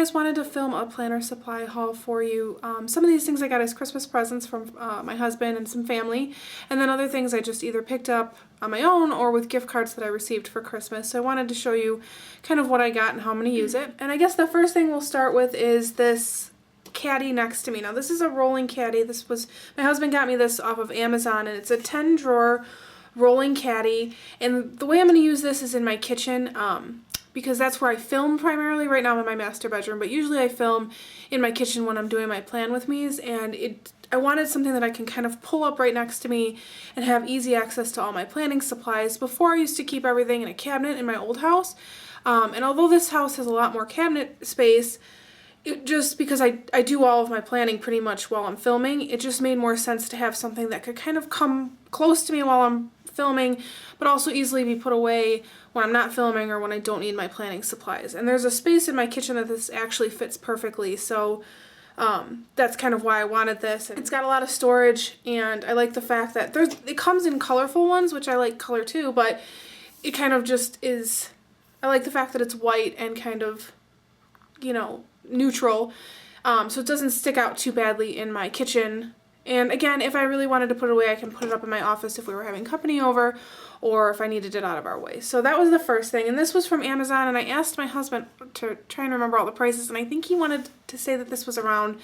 just wanted to film a planner supply haul for you. Some of these things I got as Christmas presents from my husband and some family, and then other things I just either picked up on my own or with gift cards that I received for Christmas. So I wanted to show you kind of what I got and how I'm going to use it. And I guess the first thing we'll start with is this caddy next to me. Now this is a rolling caddy. My husband got me this off of Amazon, and it's a 10 drawer rolling caddy, and the way I'm going to use this is in my kitchen. Because that's where I film primarily. Right now I'm in my master bedroom, but usually I film in my kitchen when I'm doing my plan with me's, and I wanted something that I can kind of pull up right next to me and have easy access to all my planning supplies. Before I used to keep everything in a cabinet in my old house, and although this house has a lot more cabinet space, just because I do all of my planning pretty much while I'm filming, it just made more sense to have something that could kind of come close to me while I'm filming, but also easily be put away when I'm not filming or when I don't need my planning supplies. And there's a space in my kitchen that this actually fits perfectly, so that's kind of why I wanted this. It's got a lot of storage, and I like the fact that it comes in colorful ones, which I like color too, but it kind of just is, I like the fact that it's white and kind of, you know, neutral, so it doesn't stick out too badly in my kitchen. And again, if I really wanted to put it away, I can put it up in my office if we were having company over, or if I needed it out of our way. So that was the first thing, and this was from Amazon, and I asked my husband to try and remember all the prices, and I think he wanted to say that this was around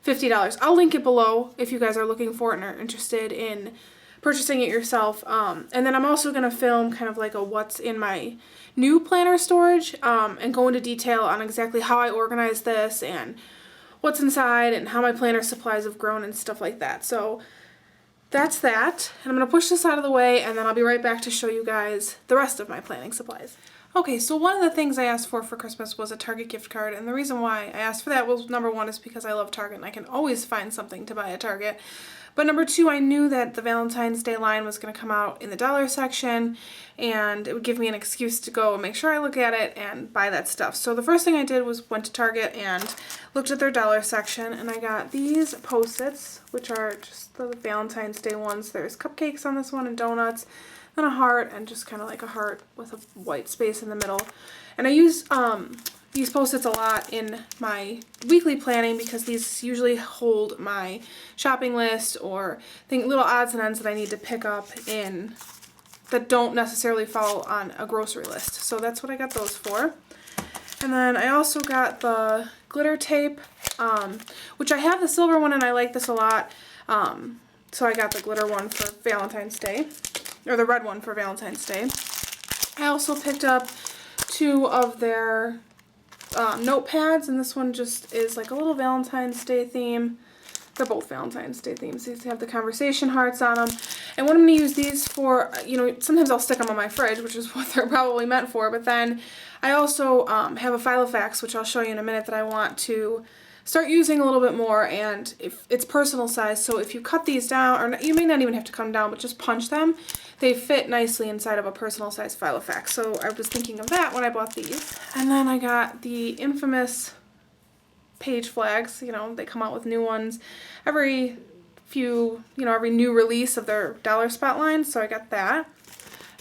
$50. I'll link it below if you guys are looking for it and are interested in purchasing it yourself. And then I'm also going to film kind of like a what's in my new planner storage, and go into detail on exactly how I organize this and what's inside and how my planner supplies have grown and stuff like that. So that's that, and I'm going to push this out of the way, and then I'll be right back to show you guys the rest of my planning supplies. Okay, so one of the things I asked for Christmas was a Target gift card, and the reason why I asked for that was, number one, is because I love Target and I can always find something to buy at Target. But number two, I knew that the Valentine's Day line was going to come out in the dollar section, and it would give me an excuse to go and make sure I look at it and buy that stuff. So the first thing I did was went to Target and looked at their dollar section, and I got these Post-its, which are just the Valentine's Day ones. There's cupcakes on this one and donuts, then a heart, and just kind of like a heart with a white space in the middle. And I use these Post-its a lot in my weekly planning because these usually hold my shopping list or little odds and ends that I need to pick up in that don't necessarily fall on a grocery list. So that's what I got those for. And then I also got the glitter tape, which I have the silver one and I like this a lot. So I got the glitter one for Valentine's Day, or the red one for Valentine's Day. I also picked up two of their notepads, and this one just is like a little Valentine's Day theme. They're both Valentine's Day themes. These have the conversation hearts on them. And what I'm going to use these for, you know, sometimes I'll stick them on my fridge, which is what they're probably meant for, but then I also have a Filofax, which I'll show you in a minute, that I want to start using a little bit more, and if it's personal size, so if you cut these down, or you may not even have to cut them down, but just punch them, they fit nicely inside of a personal size Filofax. So I was thinking of that when I bought these. And then I got the infamous page flags. You know, they come out with new ones every new release of their dollar spot line, so I got that.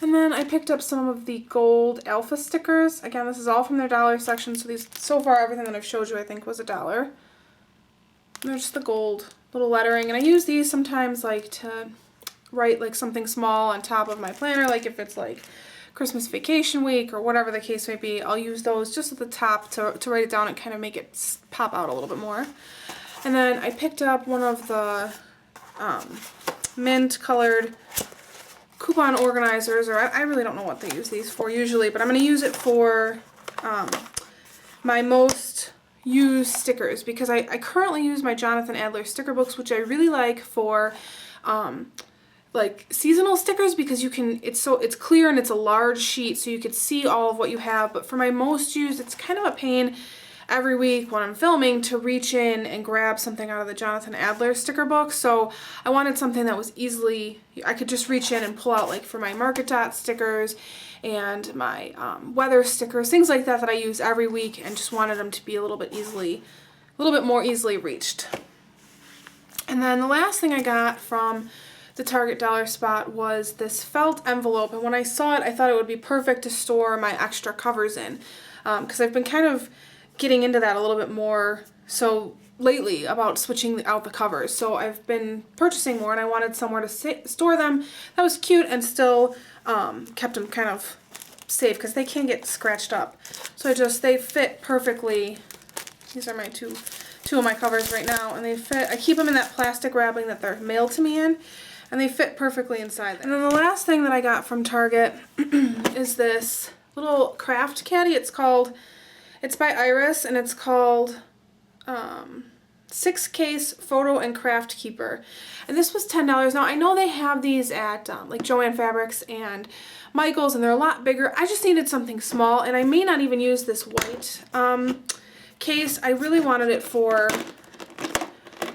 And then I picked up some of the gold alpha stickers. Again, this is all from their dollar section, so these, so far everything that I've showed you I think was $1. And they're just the gold little lettering, and I use these sometimes like to write like something small on top of my planner, like if it's like Christmas vacation week or whatever the case may be, I'll use those just at the top to write it down and kind of make it pop out a little bit more. And then I picked up one of the mint colored coupon organizers, or I really don't know what they use these for usually, but I'm going to use it for my most used stickers, because I currently use my Jonathan Adler sticker books, which I really like for like seasonal stickers, because you can, it's clear and it's a large sheet, so you could see all of what you have. But for my most used, it's kind of a pain every week when I'm filming to reach in and grab something out of the Jonathan Adler sticker book. So I wanted something that was easily, I could just reach in and pull out, like for my Market Dot stickers and my weather stickers, things like that I use every week, and just wanted them to be a little bit more easily reached. And then the last thing I got from the Target dollar spot was this felt envelope, and when I saw it I thought it would be perfect to store my extra covers in, because I've been kind of getting into that a little bit more so lately about switching out the covers. So I've been purchasing more, and I wanted somewhere to store them that was cute and still kept them kind of safe because they can get scratched up. So they fit perfectly. These are my two of my covers right now, and they fit. I keep them in that plastic wrapping that they're mailed to me in, and they fit perfectly inside there. And then the last thing that I got from Target is this little craft caddy. It's by Iris, and it's called 6-case photo and craft keeper. And this was $10. Now I know they have these at like Joann Fabrics and Michael's, and they're a lot bigger. I just needed something small, and I may not even use this white case. I really wanted it for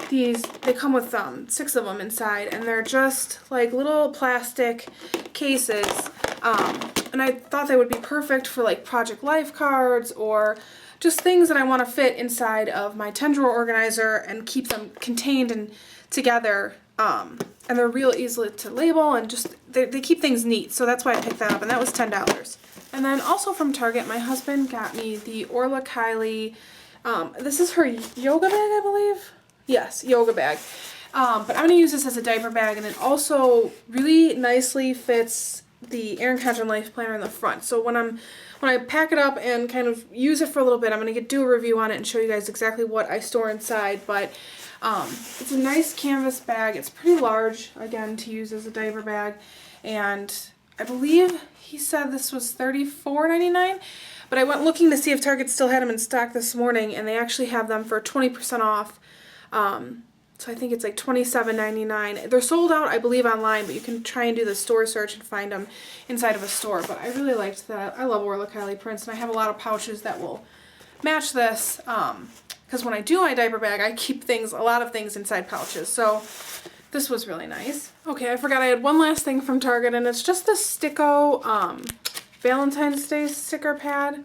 these. They come with 6 of them inside, and they're just like little plastic cases. And I thought they would be perfect for like Project Life cards or just things that I want to fit inside of my 10-drawer organizer and keep them contained and together. And they're real easy to label, and just they keep things neat. So that's why I picked that up, and that was $10. And then also from Target, my husband got me the Orla Kylie. This is her yoga bag, I believe. Yes, yoga bag. But I'm going to use this as a diaper bag, and it also really nicely fits the Erin Condren Life Planner in the front. So when I pack it up and kind of use it for a little bit, I'm going to do a review on it and show you guys exactly what I store inside. But it's a nice canvas bag. It's pretty large, again, to use as a diaper bag. And I believe he said this was $34.99. But I went looking to see if Target still had them in stock this morning, and they actually have them for 20% off. So I think it's like $27.99. They're sold out, I believe, online, but you can try and do the store search and find them inside of a store. But I really liked that. I love Orla Kylie prints, and I have a lot of pouches that will match this. Because when I do my diaper bag, I keep a lot of things inside pouches. So this was really nice. Okay, I forgot I had one last thing from Target, and it's just the Sticko Valentine's Day sticker pad.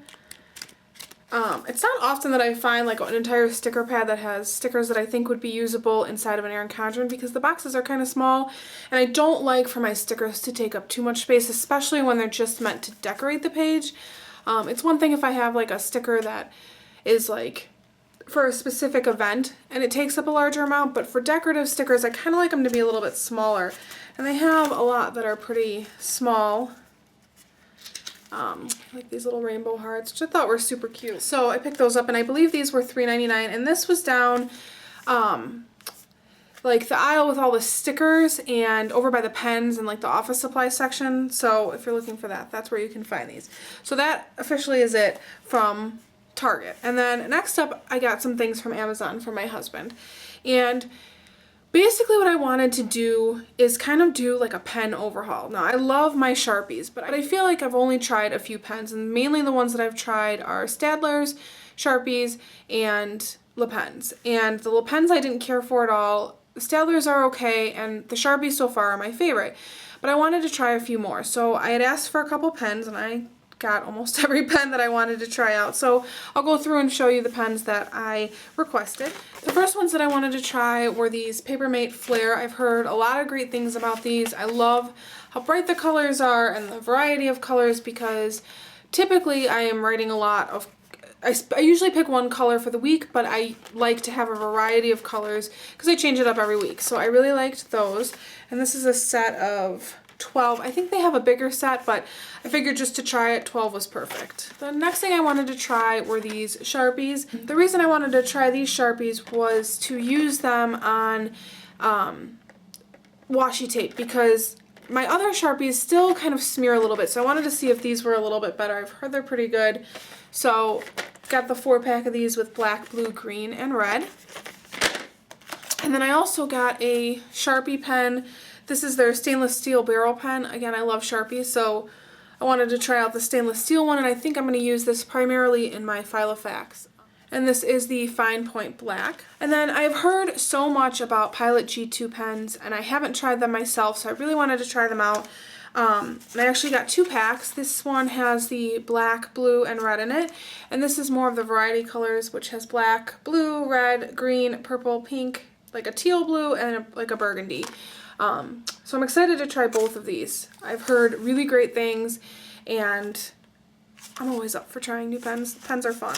It's not often that I find like an entire sticker pad that has stickers that I think would be usable inside of an Erin Condren, because the boxes are kind of small, and I don't like for my stickers to take up too much space, especially when they're just meant to decorate the page. It's one thing if I have like a sticker that is like for a specific event and it takes up a larger amount, but for decorative stickers I kind of like them to be a little bit smaller, and they have a lot that are pretty small. Like these little rainbow hearts, which I thought were super cute. So I picked those up, and I believe these were $3.99, and this was down like the aisle with all the stickers and over by the pens and like the office supply section. So if you're looking for that, that's where you can find these. So that officially is it from Target. And then next up, I got some things from Amazon for my husband. And basically what I wanted to do is kind of do like a pen overhaul. Now I love my Sharpies, but I feel like I've only tried a few pens, and mainly the ones that I've tried are Staedtler's, Sharpies, and Le Pens. And the Le Pens I didn't care for at all. The Staedtler's are okay, and the Sharpies so far are my favorite. But I wanted to try a few more. So I had asked for a couple pens, and I got almost every pen that I wanted to try out. So I'll go through and show you the pens that I requested. The first ones that I wanted to try were these Papermate Flare. I've heard a lot of great things about these. I love how bright the colors are and the variety of colors, because typically I am writing a lot of I usually pick one color for the week, but I like to have a variety of colors because I change it up every week. So I really liked those. And this is a set of 12. I think they have a bigger set, but I figured just to try it, 12 was perfect. The next thing I wanted to try were these Sharpies. The reason I wanted to try these Sharpies was to use them on washi tape, because my other Sharpies still kind of smear a little bit, so I wanted to see if these were a little bit better. I've heard they're pretty good. So got the 4-pack of these with black, blue, green, and red. And then I also got a Sharpie pen. This is their stainless steel barrel pen. Again, I love Sharpie, so I wanted to try out the stainless steel one, and I think I'm going to use this primarily in my Filofax. And this is the Fine Point Black. And then I've heard so much about Pilot G2 pens, and I haven't tried them myself, so I really wanted to try them out. And I actually got 2 packs. This one has the black, blue, and red in it. And this is more of the variety colors, which has black, blue, red, green, purple, pink, like a teal blue, and like a burgundy. So I'm excited to try both of these. I've heard really great things, and I'm always up for trying new pens. Pens are fun.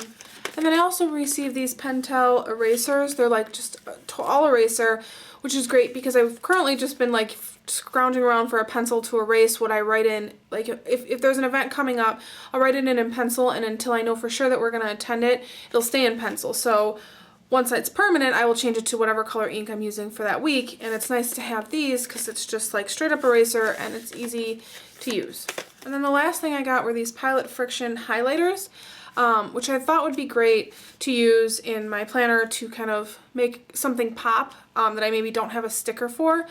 And then I also received these Pentel erasers. They're like just all eraser, which is great because I've currently just been like scrounging around for a pencil to erase what I write in. Like if there's an event coming up, I'll write it in pencil, and until I know for sure that we're going to attend it, it'll stay in pencil. So once it's permanent, I will change it to whatever color ink I'm using for that week. And it's nice to have these because it's just like straight up eraser and it's easy to use. And then the last thing I got were these Pilot Friction highlighters, which I thought would be great to use in my planner to kind of make something pop that I maybe don't have a sticker for.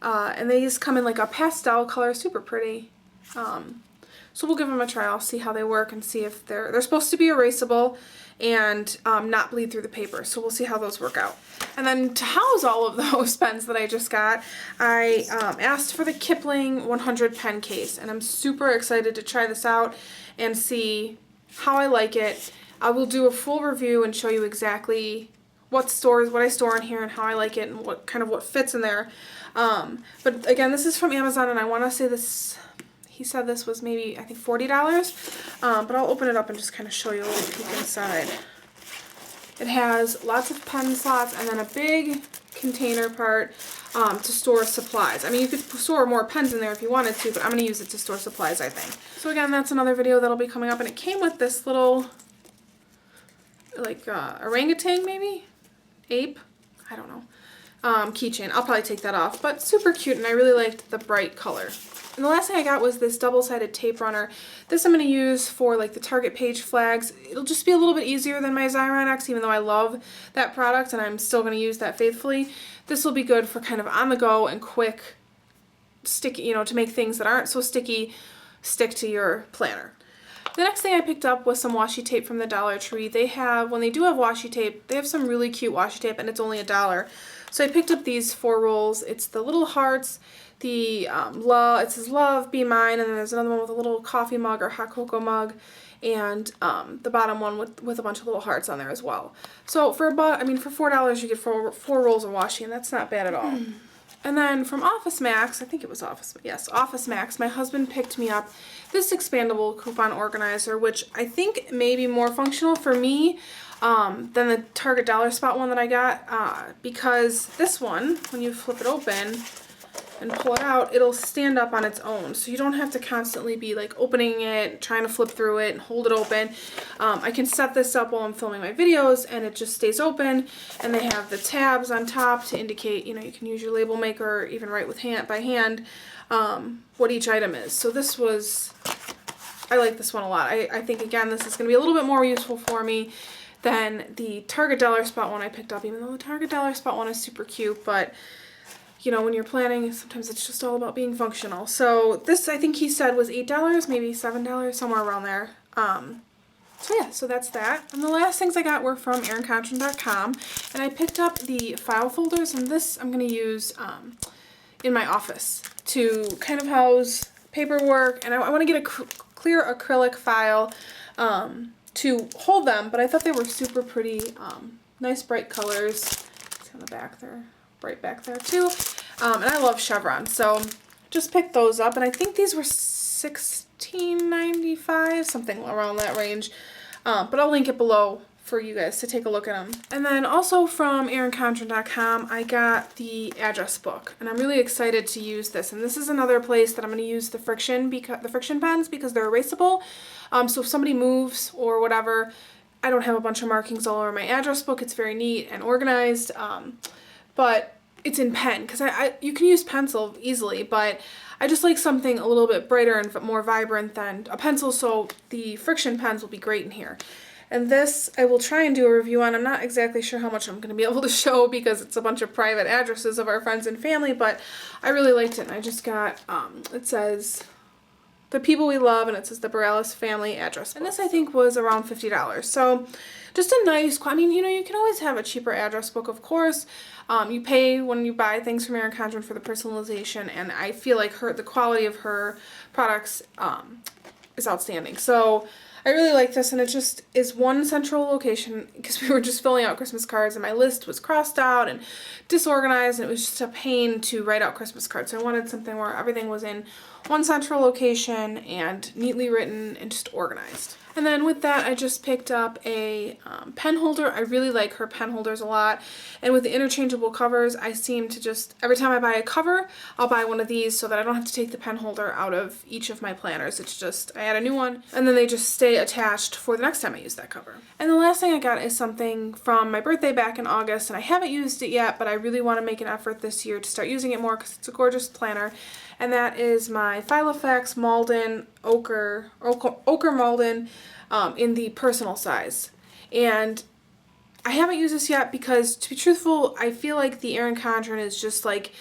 And these come in like a pastel color, super pretty. So we'll give them a try. I'll see how they work and see if they're supposed to be erasable and not bleed through the paper. So we'll see how those work out. And then to house all of those pens that I just got, I asked for the Kipling 100 pen case, and I'm super excited to try this out and see how I like it. I will do a full review and show you exactly what I store in here and how I like it and what fits in there. But again, this is from Amazon, and I want to say this, he said this was maybe, I think, $40, but I'll open it up and just kind of show you a little peek inside. It has lots of pen slots and then a big container part to store supplies. I mean, you could store more pens in there if you wanted to, but I'm going to use it to store supplies, I think. So again, that's another video that'll be coming up, and it came with this little, like, orangutan maybe? Ape? I don't know. Keychain. I'll probably take that off, but super cute, and I really liked the bright color. And the last thing I got was this double-sided tape runner. This I'm going to use for like the Target page flags. It'll just be a little bit easier than my Xyron X, even though I love that product and I'm still going to use that faithfully. This will be good for kind of on the go and quick sticky, to make things that aren't so sticky stick to your planner. The next thing I picked up was some washi tape from the Dollar Tree. when they do have washi tape, they have some really cute washi tape, and it's only $1. So I picked up these 4 rolls. It's the little hearts, the love, it says love, be mine, and then there's another one with a little coffee mug or hot cocoa mug, and the bottom one with a bunch of little hearts on there as well. So for $4 you get four rolls of washi, and that's not bad at all. And then from Office Max, I think it was Office Max, my husband picked me up this expandable coupon organizer, which I think may be more functional for me than the Target Dollar Spot one that I got, because this one, when you flip it open and pull it out, it'll stand up on its own. So you don't have to constantly be like opening it, trying to flip through it and hold it open. I can set this up while I'm filming my videos and it just stays open, and they have the tabs on top to indicate, you can use your label maker or even write by hand what each item is. So I like this one a lot. I think, again, this is going to be a little bit more useful for me than the Target Dollar Spot one I picked up, even though the Target Dollar Spot one is super cute, but when you're planning, sometimes it's just all about being functional. So this, I think he said, was $8, maybe $7, somewhere around there. So yeah, so that's that. And the last things I got were from ErinCondren.com, and I picked up the file folders, and this I'm going to use in my office to kind of house paperwork, and I want to get a clear acrylic file to hold them, but I thought they were super pretty, nice bright colors. It's on the back there. Right back there too, and I love chevrons, so just picked those up, and I think these were $16.95, something around that range, but I'll link it below for you guys to take a look at them. And then also from ErinCondren.com, I got the address book, and I'm really excited to use this, and this is another place that I'm going to use the friction pens because they're erasable, so if somebody moves or whatever, I don't have a bunch of markings all over my address book. It's very neat and organized, but it's in pen, because you can use pencil easily, but I just like something a little bit brighter and more vibrant than a pencil, so the friction pens will be great in here. And this I will try and do a review on. I'm not exactly sure how much I'm going to be able to show because it's a bunch of private addresses of our friends and family, but I really liked it, and I just got, it says the people we love, and it says the Borales family address book. And this I think was around $50. So just a nice, you can always have a cheaper address book, of course. You pay when you buy things from Erin Condren for the personalization, and I feel like the quality of her products is outstanding. So I really like this, and it just is one central location because we were just filling out Christmas cards and my list was crossed out and disorganized, and it was just a pain to write out Christmas cards. So I wanted something where everything was in one central location and neatly written and just organized. And then with that, I just picked up a pen holder. I really like her pen holders a lot. And with the interchangeable covers, I seem to just, every time I buy a cover, I'll buy one of these so that I don't have to take the pen holder out of each of my planners. It's just, I add a new one, and then they just stay attached for the next time I use that cover. And the last thing I got is something from my birthday back in August, and I haven't used it yet, but I really want to make an effort this year to start using it more because it's a gorgeous planner. And that is my Filofax Malden Ochre Malden in the personal size. And I haven't used this yet because, to be truthful, I feel like the Erin Condren is just like,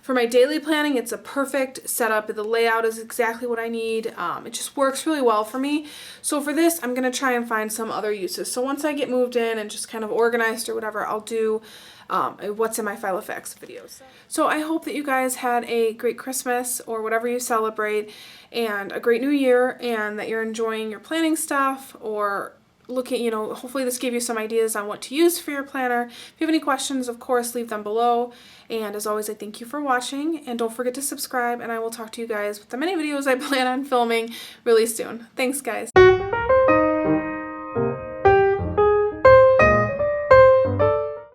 for my daily planning, it's a perfect setup. The layout is exactly what I need. It just works really well for me. So for this, I'm going to try and find some other uses. So once I get moved in and just kind of organized or whatever, I'll do what's in my Filofax videos. So I hope that you guys had a great Christmas or whatever you celebrate, and a great new year, and that you're enjoying your planning stuff, or looking, hopefully this gave you some ideas on what to use for your planner. If you have any questions, of course, leave them below. And as always, I thank you for watching, and don't forget to subscribe, and I will talk to you guys with the many videos I plan on filming really soon. Thanks, guys.